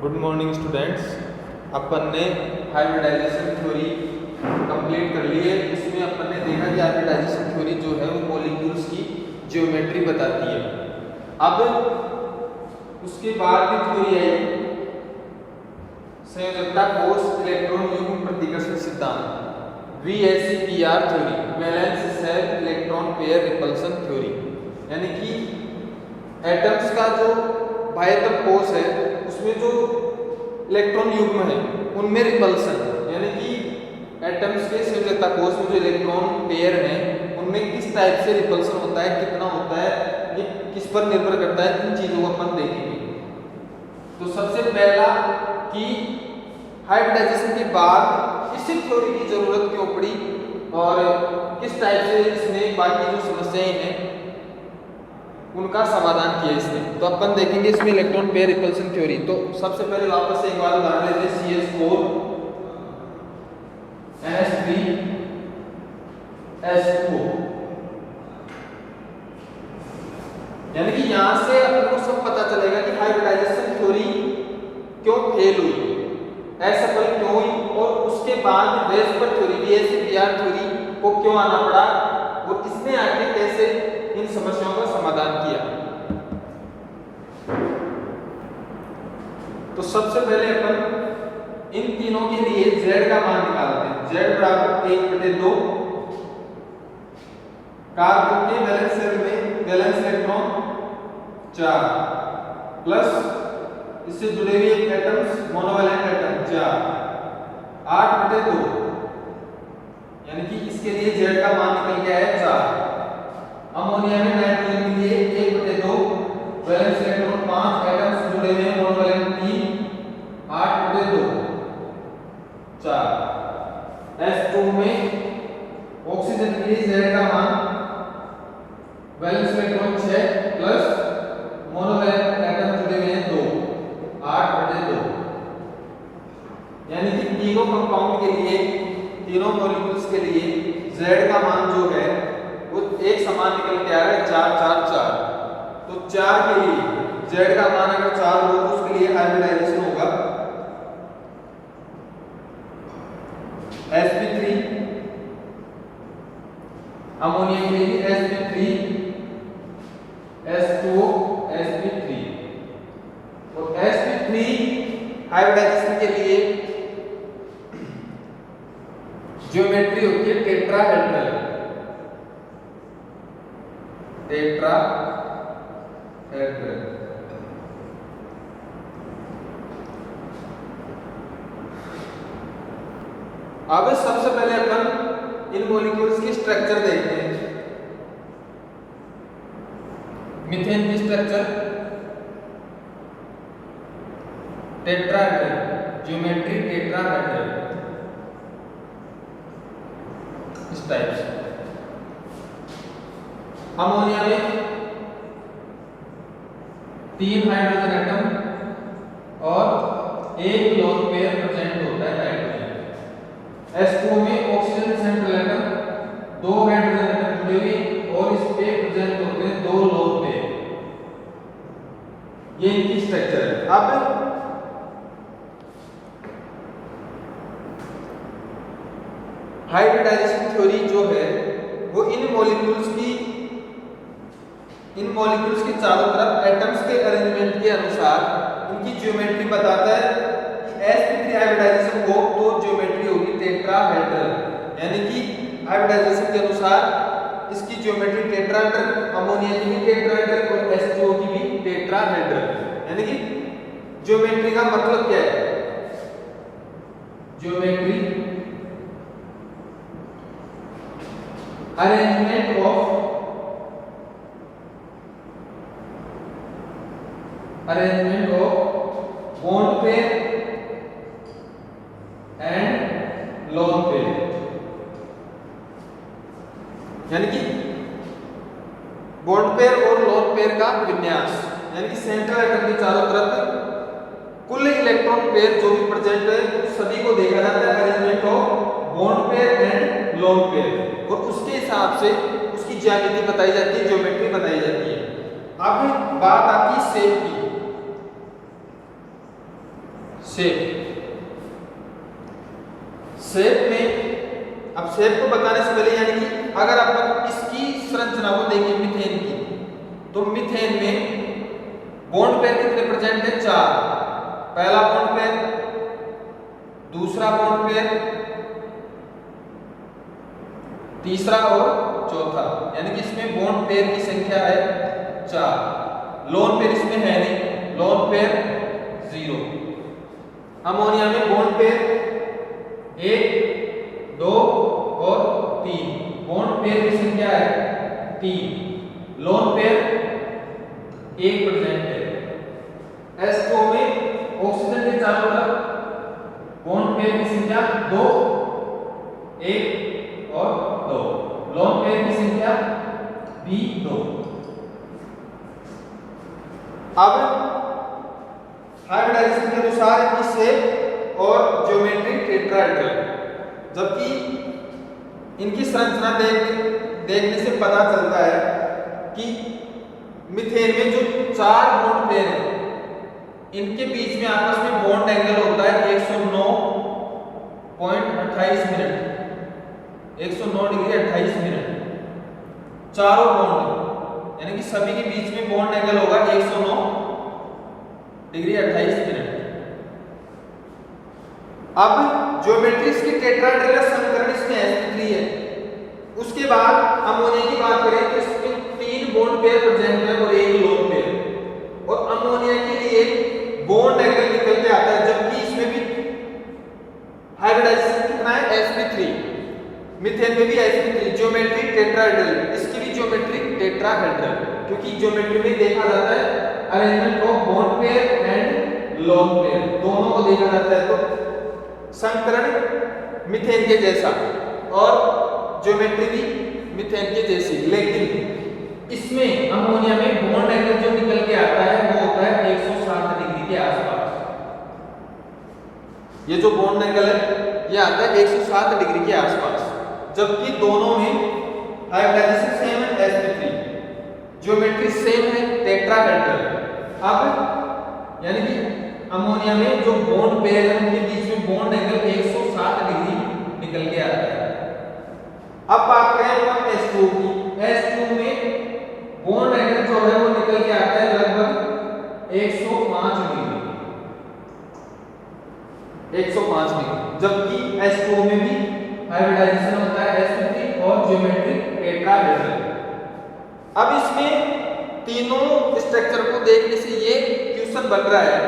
Good morning students. अपन ने hybridisation theory complete कर ली है। इसमें अपन ने देखा कि हाइब्रिडाइजेशन थ्योरी जो है वो मॉलिक्यूल्स की ज्योमेट्री बताती है। अब उसके बाद की थ्योरी आई संयोजकता कोष इलेक्ट्रॉन युग्म प्रतिकर्षण सिद्धांत, VSEPR theory, valence shell electron pair repulsion theory. यानी कि एटम्स का जो बाह्यतम कोष है उसमें जो इलेक्ट्रॉन युग्म है उनमें रिपल्सन, यानी कि एटम्स के संयोजकता कोष में जो इलेक्ट्रॉन पेयर हैं उनमें किस टाइप से रिपल्सन होता है, कितना होता है, ये किस पर निर्भर करता है, इन चीजों को अपन देखेंगे। तो सबसे पहला कि हाइब्रिडाइजेशन के बाद इसी थ्योरी की जरूरत क्यों पड़ी और किस टाइप से इसने बाकी जो समस्याएं हैं उनका समाधान किया इसने। तो अपन देखेंगे इसमें इलेक्ट्रॉन पेयर रिपल्सन थ्योरी। तो सबसे पहले वापस एक बार उदाहरण लेते हैं, CH4 NH3 SO। यानी कि यहां से अपन को सब पता चलेगा कि हाइब्रिडाइजेशन थ्योरी क्यों फेल हुई, असफल क्यों हुई, और उसके बाद वेस्पर थ्योरी VSEPR थ्योरी को क्यों आना पड़ा और इसने आगे कैसे इन समस्याओं का समाधान किया। तो सबसे पहले अपन इन तीनों के लिए Z का मान निकालते हैं। Z बराबर 1/2 कार्बन के वैलेंस शेल में वैलेंस इलेक्ट्रॉन 4 प्लस इससे जुड़े हुए एटम्स मोनोवैलेंट एटम 4, 8/2, यानी कि इसके लिए Z का मान निकल गया है 4। अमोनिया में नाइट्रोजन के लिए 1/2 वैलेंस इलेक्ट्रॉन 5, एटम्स जुड़े हुए हैं मोनोवैलेंट 3, 8/2, 4। S2 में ऑक्सीजन के लिए Z का मान valence electron 6 plus monovalent atom जुड़े हुए हैं 2, 8/2। यानी कि तीनों कंपाउंड के लिए, तीनों मॉलिक्यूल्स के लिए Z का मान जो है वो एक समान निकल के आ रहा है 4 4 4। तो 4 के लिए Z का मान अगर 4 हो तो उसके लिए हाइब्रिडाइजेशन होगा sp3, अमोनिया के लिए sp3 S2O sp3, और sp3 हाइब्रिडाइजेशन के लिए ज्योमेट्री होती है टेट्राहेड्रल। अब सबसे पहले अपन इन मॉलिक्यूल्स की स्ट्रक्चर देखते हैं। मीथेन की स्ट्रक्चर टेट्राहेड्रल, ज्योमेट्री टेट्राहेड्रल इस टाइप से। अमोनिया में 3 हाइड्रोजन एटम और एक लोन पेयर प्रेजेंट होता है हाइड्रोजन। S2 में oxygen central atom 2 hydrogen atom जुड़े हुए और इस पे प्रेजेंट होते हैं 2 लोन पेयर। ये इनकी स्ट्रक्चर है। अब हाइब्रिडाइजेशन थ्योरी जो है वो इन मॉलिक्यूल्स की चारों तरफ एटम्स के अरेंजमेंट के अनुसार इनकी ज्योमेट्री बताता है कि sp3 हाइब्रिडाइजेशन हो तो ज्योमेट्री होगी टेट्राहेड्रल। यानी कि हाइब्रिडाइजेशन के अनुसार इसकी ज्योमेट्री टेट्राहेड्रल, अमोनिया की भी टेट्राहेड्रल और H2O की भी टेट्राहेड्रल। यानी कि ज्योमेट्री का मतलब क्या है? Geometry arrangement of bond pair and lone pair। यानी कि बॉन्ड पेयर और लोन पेयर का विन्यास, यानी कि सेंट्रल एटम के चारों तरफ कुल इलेक्ट्रॉन पेयर जो भी प्रेजेंट है सभी को देखा जाता है arrangement of bond pair and lone pair, और उसके हिसाब से उसकी ज्यामिति बताई जाती है, ज्योमेट्री बताई जाती है। अब बात आती है शेप की। शेप में, अब शेप को बताने से पहले यानी कि अगर अपन इसकी संरचना को देखें मीथेन की, तो मीथेन में बॉन्ड पेयर कितने प्रेजेंट है? 4। पहला बॉन्ड पेयर, दूसरा बॉन्ड पेयर, तीसरा और चौथा, यानी कि इसमें बॉन्ड पेयर की संख्या है 4। लोन पेयर इसमें है नहीं, लोन पेयर 0। अमोनिया में बॉन्ड पेयर 1, 2 और 3, बॉन्ड पेयर की संख्या है 3, लोन पेयर 1 प्रेजेंट है। H2O में ऑक्सीजन के चारों तरफ बॉन्ड पेयर की संख्या 2, 1 और 2, लोन पेयर की संख्या भी 2। अब हाइब्रिडाइजेशन के अनुसार इनकी शेप और ज्योमेट्री टेट्राहेड्रल, जबकि इनकी संरचना देखने से पता चलता है कि मीथेन में जो 4 बॉन्ड पेयर हैं, इनके बीच में आपस में बॉन्ड एंगल होता है 109.28 मिनट, 109 डिग्री 28 मिनट। चारों बॉन्ड यानी कि सभी के बीच में बॉन्ड एंगल होगा 109 डिग्री 28 मिनट। अब ज्योमेट्री इसकी टेट्राहेड्रल समीकरण इसमें sp3 है। उसके बाद अमोनिया की बात करें तो इसमें 3 बॉन्ड पेयर प्रेजेंट है और 1 लोन पेयर, और अमोनिया के लिए बॉन्ड एंगल निकल के आता है, जबकि इसमें भी हाइब्रिडाइजेशन कितना है? sp3। मीथेन में भी sp3, ज्योमेट्री टेट्राहेड्रल, इसकी भी ज्योमेट्री टेट्राहेड्रल, क्योंकि ज्योमेट्री में देखा जाता है arrangement of bond pair and lone pair, दोनों को देखा जाता है। तो समीकरण मीथेन के जैसा और ज्योमेट्री भी मीथेन के जैसी, लेकिन इसमें अमोनिया में बॉन्ड एंगल जो निकल के आता है वो होता है 160 डिग्री के आसपास। ये जो बॉन्ड एंगल है ये आता है 160 डिग्री के आसपास, जबकि दोनों में हाइब्रिडाइजेशन सेम है sp3, ज्योमेट्री सेम है टेट्राहेड्रल। अब यानी कि अमोनिया में जो बॉन्ड पेयर है उनके बीच में बॉन्ड एंगल 160 डिग्री निकल के आता है। अब बात करें अपन H2O की, H2O में बॉन्ड एंगल जो है वो निकल के आता है लगभग 105 डिग्री, 105 डिग्री, जबकि H2O में भी हाइब्रिडाइजेशन होता है sp3 और ज्योमेट्री टेट्राहेड्रल। अब इसमें तीनों स्ट्रक्चर को देखने से ये क्वेश्चन बन रहा है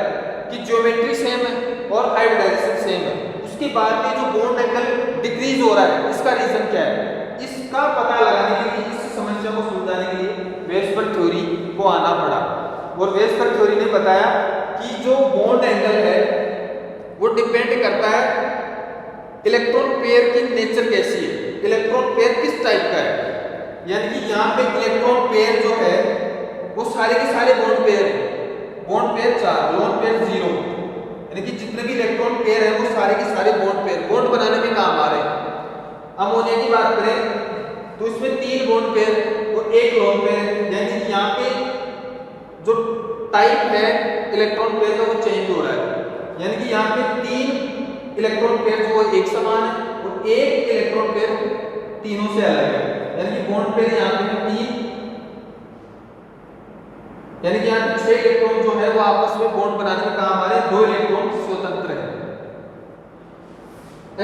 कि ज्योमेट्री सेम है और हाइब्रिडाइजेशन सेम है, उसके बाद भी जो बॉन्ड एंगल डिक्रीज हो रहा है, इसका रीजन क्या है? इसका पता लगाने के लिए, इस समस्या को सुलझाने के लिए वेस्पर थ्योरी को आना पड़ा, और वेस्पर थ्योरी ने बताया कि जो बॉन्ड एंगल है वो डिपेंड करता है इलेक्ट्रॉन पेयर की नेचर कैसी है, इलेक्ट्रॉन पेयर किस टाइप का है। यानी कि यहाँ पे इलेक्ट्रॉन पेयर जो है वो सारे के सारे बॉन्ड पेयर है, बॉन्ड पेयर 4, लोन पेयर 0, यानी कि जितने भी इलेक्ट्रॉन पेयर है वो सारे के सारे बॉन्ड पेयर बॉन्ड बनाने में काम आ रहे हैं। अमोनिया की बात करें तो इसमें 3 बॉन्ड पेयर और 1 लोन पेयर, यानी कि यहाँ पे जो टाइप है इलेक्ट्रॉन पेयर का वो चेंज हो रहा है, यानी कि यहाँ पे 3 इलेक्ट्रॉन पेयर जो एक समान है और 1 इलेक्ट्रॉन पेयर तीनों से अलग है, यानी कि बॉन्ड पेयर यहाँ पे 3, यानी कि यहाँ पे 6 इलेक्ट्रॉन जो है वो आपस में बॉन्ड बनाने में काम आ रहे हैं, 2 इलेक्ट्रॉन स्वतंत्र है।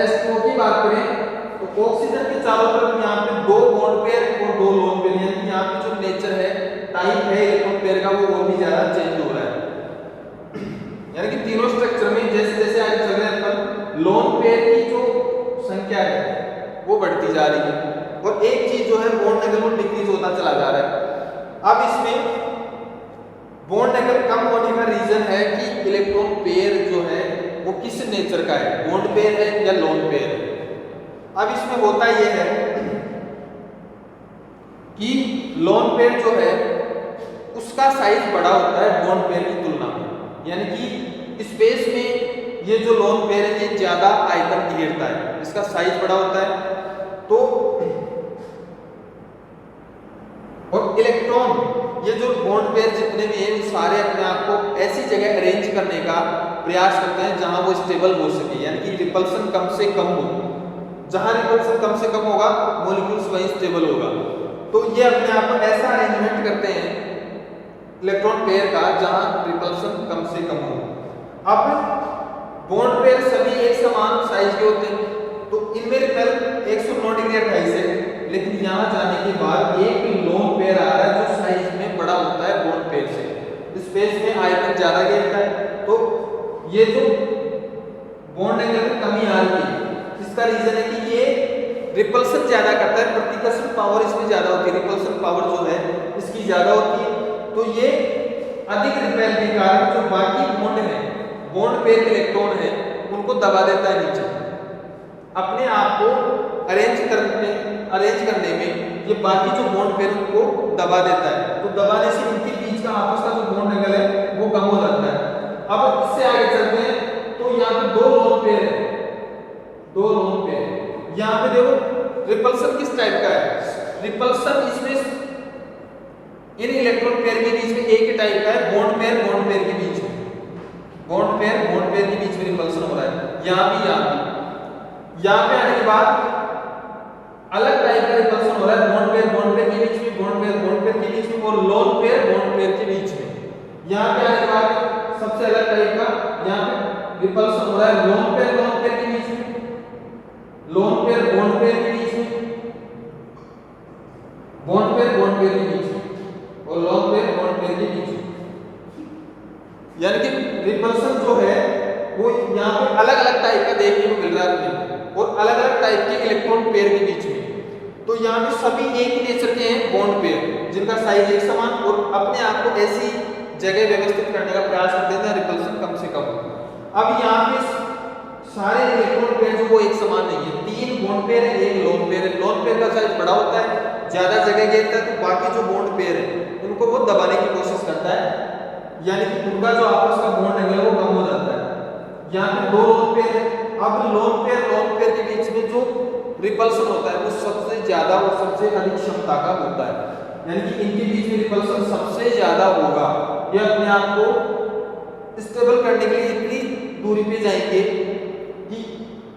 H2O की बात करें तो ऑक्सीजन के चारों तरफ यहाँ पे 2 बॉन्ड पेयर और 2 लोन पेयर, यानी कि यहाँ पे जो नेचर है, टाइप है इलेक्ट्रॉन पेयर का वो और भी ज्यादा चेंज हो रहा है। यानी कि तीनों स्ट्रक्चर में जैसे जैसे आगे चल रहे हैं अपन, लोन पेयर की जो संख्या है वो बढ़ती जा रही है और एक चीज जो है बॉन्ड एंगल वो डिक्रीज होता चला जा रहा है। अब इसमें बॉन्ड एंगल कम होने का रीजन है कि इलेक्ट्रॉन पेयर जो है वो किस नेचर का है, बॉन्ड पेयर है या लोन पेयर है। अब इसमें होता यह है कि लोन पेयर जो है उसका साइज बड़ा होता है बॉन्ड पेयर की तुलना में, यानी कि स्पेस में ये जो लोन पेयर है ये ज्यादा आयतन घेरता है, इसका साइज बड़ा होता है। तो और इलेक्ट्रॉन ये जो बॉन्ड पेयर जितने भी हैं वो सारे अपने आप को ऐसी जगह अरेंज करने का प्रयास करते हैं जहां वो स्टेबल हो सके, यानी कि रिपल्सन कम से कम हो। जहां रिपल्सन कम से कम होगा मॉलिक्यूल्स वहीं स्टेबल होगा। तो ये अपने आप में ऐसा अरेंजमेंट करते हैं इलेक्ट्रॉन पेयर का जहां रिपल्सन कम से कम हो। अब बॉन्ड पेयर सभी एक समान साइज के होते हैं, तो इनमें रिपेल 109 डिग्री 28 है, लेकिन यहां जाने के बाद एक लोन पेयर आ रहा है जो साइज में बड़ा होता है बॉन्ड पेयर से, स्पेस में आयतन ज्यादा घेरता है। तो ये जो बॉन्ड एंगल में कमी आ रही है, इसका रीजन है कि ये रिपल्सन ज्यादा करता है, प्रतिकर्षण पावर इसमें ज्यादा होती है, रिपल्सन पावर जो है इसकी ज्यादा होती है। तो ये अधिक रिपेल के कारण जो बाकी बॉन्ड है, बॉन्ड पेयर के इलेक्ट्रॉन है, उनको दबा देता है नीचे। अपने आप को अरेंज करने में ये बाकी जो बॉन्ड पेयर उनको दबा देता है। तो दबाने से इनके बीच का आपस का जो बॉन्ड एंगल है वो कम हो जाता है। अब इससे आगे चलते हैं, तो यहाँ पे दो लोन पेयर है, दो लोन पेयर। यहाँ पे देखो रिपल्सन किस टाइप का है, रिपल्सन इसमें इन इलेक्ट्रॉन पेयर के बीच में एक ही टाइप का है, बॉन्ड पेयर के बीच में, बॉन्ड पेयर के बीच में रिपल्सन हो रहा है। यहाँ पे आने के बाद अलग टाइप का रिपल्सन हो रहा है, बॉन्ड पेयर के बीच में, बॉन्ड पेयर के बीच में, और लोन पेयर बॉन्ड पेयर के बीच में। यहाँ पे आने के बाद सबसे अलग टाइप का यहाँ पे रिपल्सन हो रहा है लोन पेयर के बीच में, लोन पेयर बॉन्ड पेयर के बीच में, बॉन्ड पेयर के बीच में, और लोन पेयर बॉन्ड पेयर के बीच में। यानी कि रिपल्सन जो है वो यहाँ पे अलग अलग टाइप का देखने को मिल रहा है अपने, और अलग अलग टाइप के इलेक्ट्रॉन पेयर के बीच में। तो यहाँ पे सभी एक ही नेचर के हैं बॉन्ड पेयर, जिनका साइज एक समान, और अपने आप को ऐसी जगह व्यवस्थित करने का प्रयास करते हैं रिपल्सन कम से कम। अब यहाँ पे सारे इलेक्ट्रॉन पेयर जो वो एक समान नहीं है, तीन बॉन्ड पेयर है, एक लोन पेयर है। लोन पेयर का साइज बड़ा होता है, ज्यादा जगह घेरता है, तो बाकी जो बॉन्ड पेयर है उनको वो दबाने की कोशिश करता है, यानी कि उनका जो आपस का बॉन्ड एंगल है वो कम हो जाता है। यहाँ पे दो लोन पेयर है। अब लोन पेयर के बीच में जो रिपल्सन होता है वो सबसे ज्यादा और सबसे अधिक क्षमता का होता है, यानी कि इनके बीच में रिपल्सन सबसे ज्यादा होगा। ये अपने आप को स्टेबल करने के लिए इतनी दूरी पे जाएंगे कि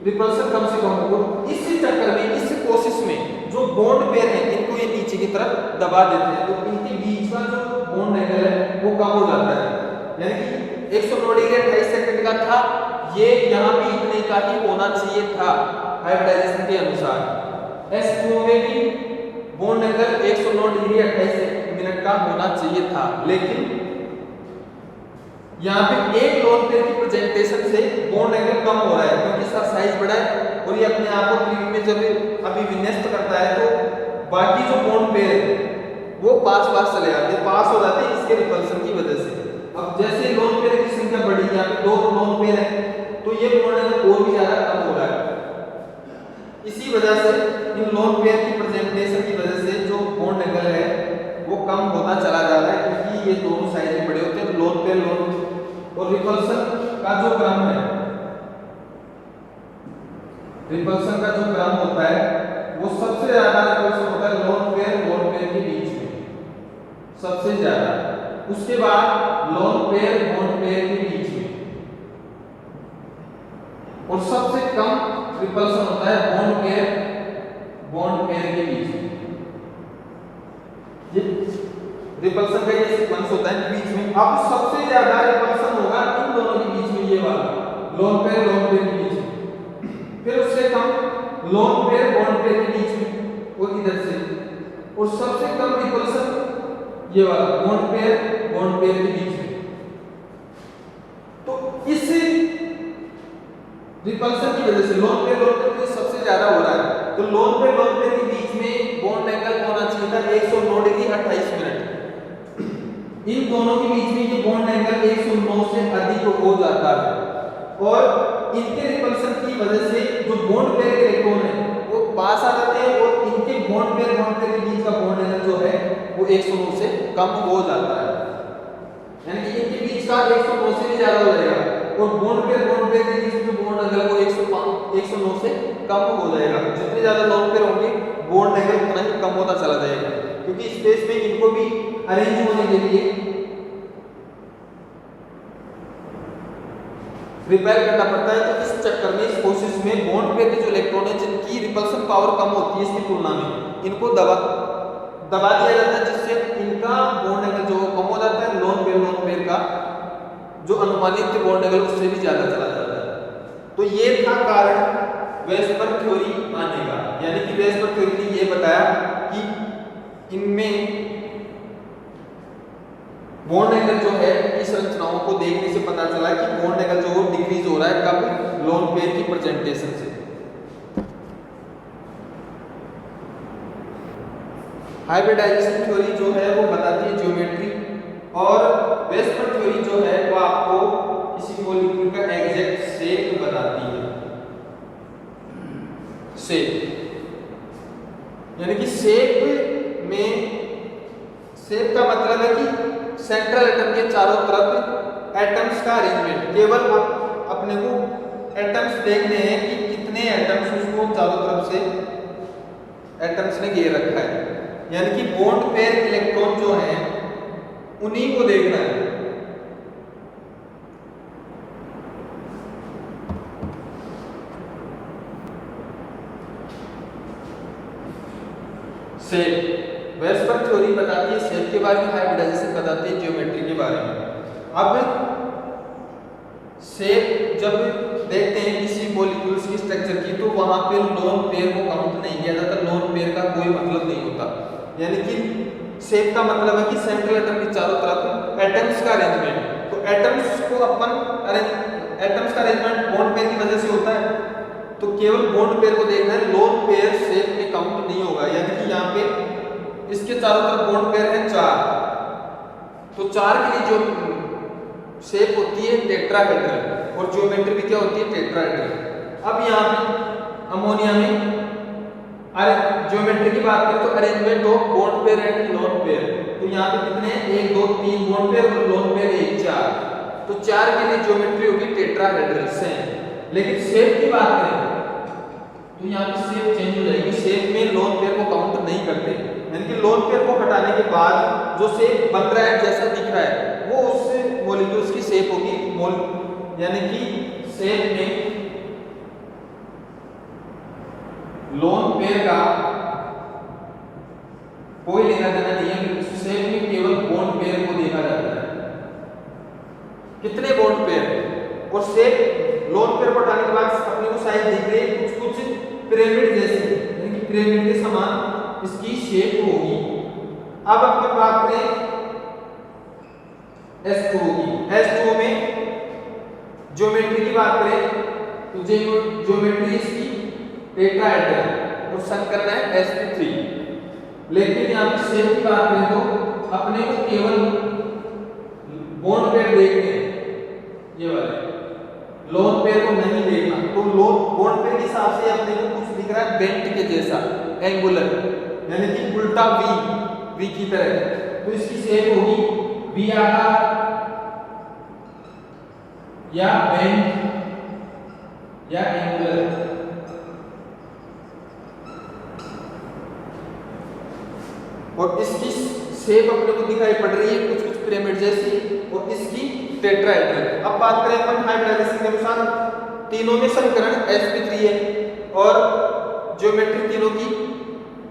रिपल्सन कम से कम हो। इसी चक्कर में, इस कोशिश में जो बॉन्ड पेयर है इनको ये नीचे की तरफ दबा देते हैं, तो इनके बीच का जो बॉन्ड एंगल है वो कम हो जाता है। यानी कि 109 डिग्री 28 सेकंड का था, ये यहाँ भी इतने का ही होना चाहिए था हाइब्रिडाइजेशन के अनुसार। S2 में भी बॉन्ड एंगल 109 डिग्री 28 मिनट का होना चाहिए था, लेकिन यहाँ पे एक लोन पेयर की प्रेजेंटेशन से बॉन्ड एंगल कम हो रहा है, क्योंकि इसका साइज बड़ा है और ये अपने आप को त्रिविम में जब अभी विन्यस्त करता है तो बाकी जो बॉन्ड पेयर है वो पास चले जाते हैं, पास हो जाते हैं इसके रिपल्सन की वजह से। अब जैसे लोन पेयर की संख्या बढ़ी, यहाँ पे दो लोन पेयर है, तो ये बॉन्ड एंगल और भी ज्यादा कम हो रहा है। इसी वजह से इन लोन पेयर की प्रेजेंटेशन की वजह से जो बॉन्ड एंगल है वो कम होता चला जा रहा है, क्योंकि ये दोनों साइज में बड़े होते हैं। तो लोन पेयर और रिपल्सन का जो क्रम है, रिपल्सन का जो क्रम होता है वो सबसे ज्यादा रिपल्सन होता है लोन पेयर के बीच में, सबसे ज्यादा। उसके बाद लोन पेयर बॉन्ड पेयर के बीच में, और सबसे कम रिपल्सन होता है बॉन्ड पेयर के बीच में। ये रिपल्सन का ये सीक्वेंस होता है बीच में। अब सबसे ज्यादा रिपल्सन होगा इन दोनों के बीच में, ये वाला लोन पेयर के बीच में, फिर उससे कम लोन पेयर बॉन्ड पेयर के बीच में और इधर से, और सबसे कम रिपल्सन ये वाला बॉन्ड पेयर के बीच में। तो इस रिपल्सन की वजह से लोन पेयर सबसे ज्यादा हो रहा है, तो लोन पेयर के बीच में बॉन्ड एंगल होना चाहिए था 109 डिग्री 28 मिनट। इन दोनों के बीच में ये बॉन्ड एंगल 109 से अधिक हो जाता है, और इनके रिपल्सन की वजह से जो बॉन्ड पेयर के इलेक्ट्रॉन है वो पास आ जाते हैं, और इनके बॉन्ड पेयर के बीच का बॉन्ड एंगल जो है वो 109 से कम हो जाता है। यानी कि इनके बीच का 109 से भी ज्यादा हो जाएगा, और बॉन्ड पेयर के बीच में बॉन्ड एंगल वो 109 से कम हो जाएगा। जितने ज्यादा लोन पेयर होंगे बॉन्ड एंगल उतना ही कम होता चला जाएगा, क्योंकि स्पेस में इनको भी अरेंज होने के लिए रिपेल करना पड़ता है। तो इस चक्कर में, इस कोशिश में बॉन्ड पेयर के जो इलेक्ट्रॉन है जिनकी रिपल्सन पावर कम होती है इसकी तुलना में, इनको दबा दिया जाता है, जिससे इनका बॉन्ड एंगल जो कम हो जाता है। लोन पेयर का जो अनुमानित बॉन्ड एंगल उससे भी ज्यादा चला जाता है। तो ये था कारण वेस्पर थ्योरी आने का, यानी कि वेस्पर थ्योरी ने ये बताया कि इनमें बॉन्ड एंगल जो है की संरचनाओं को देखने से पता चला कि बॉन्ड एंगल जो डिक्रीज हो रहा है कब, लोन पेयर की प्रेजेंटेशन से। हाइब्रिडाइजेशन थ्योरी जो है वो बताती है ज्योमेट्री, और वेस्पर थ्योरी जो है वो आपको किसी मॉलिक्यूल का एग्जैक्ट शेप बताती है। शेप यानी कि शेप का मतलब है कि सेंट्रल एटम के चारों तरफ एटम्स का अरेंजमेंट। केवल अपने को एटम्स देखने हैं कि कितने एटम्स उसको चारों तरफ से एटम्स ने घेर रखा है, यानी कि बॉन्ड पेयर इलेक्ट्रॉन जो है उन्हीं को देखना है। शेप, वेस्पर थ्योरी बताती है शेप के बारे में, हाइब्रिडाइजेशन बताती है ज्योमेट्री के बारे में। अब शेप जब देखते हैं किसी मॉलिक्यूल्स की स्ट्रक्चर की, तो वहां पे लोन पेयर को काउंट नहीं किया जाता, लोन पेयर का कोई मतलब नहीं होता। यानी कि शेप का मतलब है कि सेंट्रल एटम के चारों तरफ एटम्स का अरेंजमेंट। तो एटम्स का अरेंजमेंट बॉन्ड पेयर की वजह से होता है, तो केवल बॉन्ड पेयर को देखना है, लोन पेयर शेप में काउंट नहीं होगा। यानी कि यहाँ पे इसके चारों तरफ बॉन्ड पेयर है 4, तो 4 के लिए जो शेप होती है टेट्राहेड्रल, और ज्योमेट्री भी क्या होती है, टेट्राहेड्रल। अब यहाँ पे अमोनिया में ज्योमेट्री की बात करें तो arrangement of bond pair and lone pair, तो यहाँ पे कितने हैं, 1 2 3 बॉन्ड पेयर और लोन पेयर 1 4, तो 4 के लिए ज्योमेट्री होगी टेट्राहेड्रल सेम। लेकिन शेप की बात करें तो यहाँ पे शेप चेंज हो जाएगी, शेप में लोन पेयर को काउंट नहीं करते, यानी कि लोन पेयर को हटाने के बाद जो शेप बन रहा है, जैसा दिख रहा है, वो उस मॉलिक्यूल्स की शेप होगी। यानी कि शेप में लोन पेयर का कोई लेना देना नहीं है, शेप में केवल बॉन्ड पेयर को देखा जाता है, कितने बॉन्ड पेयर। और शेप लोन पेयर को हटाने के बाद अपने को साइज दिख रही है कुछ पिरामिड जैसी, यानी कि पिरामिड के समान इसकी शेप होगी। अब अपने बात करें S2 की, S2 में ज्योमेट्री की बात करें तो ज्योमेट्री इसकी टेट्राहेड्रल और संकरण है sp3। लेकिन यहाँ पे शेप की बात करें तो अपने को केवल बॉन्ड पेयर देखने हैं, ये वाले लोन पेयर को नहीं देखना। तो लोन बॉन्ड पेयर के हिसाब से अपने को कुछ दिख रहा है बेंट के जैसा, एंगुलर, यानी कि उल्टा वी की तरह। तो इसकी शेप होगी वी आकार या बेंट या एंगुलर। और इसकी शेप अपने को दिखाई पड़ रही है कुछ पिरामिड जैसी, और इसकी टेट्राहेड्रल। अब बात करें अपन हाइब्रिडाइजेशन के अनुसार, तीनों में संकरण sp3 है और ज्योमेट्री तीनों की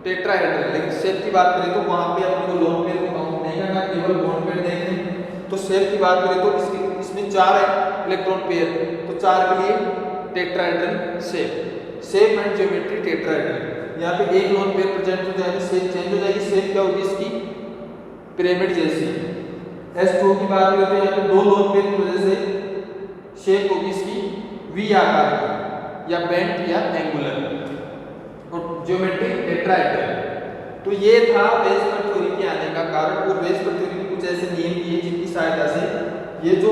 टेट्राहेड्रल। लेकिन शेप की बात करें तो वहां पे अपने को लोन पेयर को काउंट नहीं करना, केवल बॉन्ड पेयर देखने। तो शेप की बात करें तो इसमें 4 है इलेक्ट्रॉन पेयर, तो 4 के लिए tetrahedral shape and geometry tetrahedral. यहाँ पे एक लोन पेयर प्रेजेंट हो जाएगा, शेप चेंज हो जाएगी। शेप क्या होगी इसकी, पिरामिड जैसी। S2 की बात करें तो यहाँ पे 2 लोन पेयर की वजह से शेप होगी इसकी वी आकार की या बेंट या एंगुलर, और ज्योमेट्री टेट्राहेड्रल। तो ये था वेस्पर थ्योरी के आने का कारण। और वेस्पर थ्योरी में कुछ ऐसे नियम दिए जिनकी सहायता से ये जो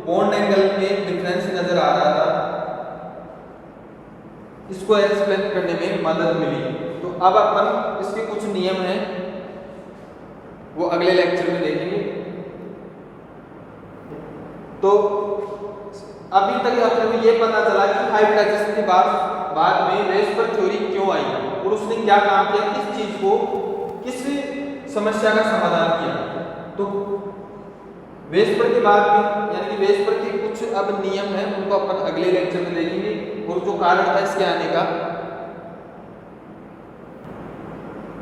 बॉन्ड एंगल में डिफरेंस नजर आ रहा था इसको एक्सप्लेन करने में मदद मिली। तो अब अपन इसके कुछ नियम हैं वो अगले लेक्चर में देखेंगे। तो अभी तक अपने को ये पता चला कि हाइब्रिडाइजेशन के बाद में वेस्पर थ्योरी क्यों आई और उसने क्या काम किया, किस चीज को, किस समस्या का समाधान किया। वेस्पर के बाद भी यानी कि वेस्पर के कुछ अब नियम हैं, उनको अपन अगले लेक्चर में देखेंगे, और जो कारण था इसके आने का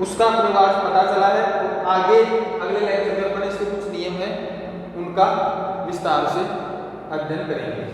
उसका अपने पास पता चला है। तो आगे अगले लेक्चर में अपन इसके कुछ नियम हैं उनका विस्तार से अध्ययन करेंगे।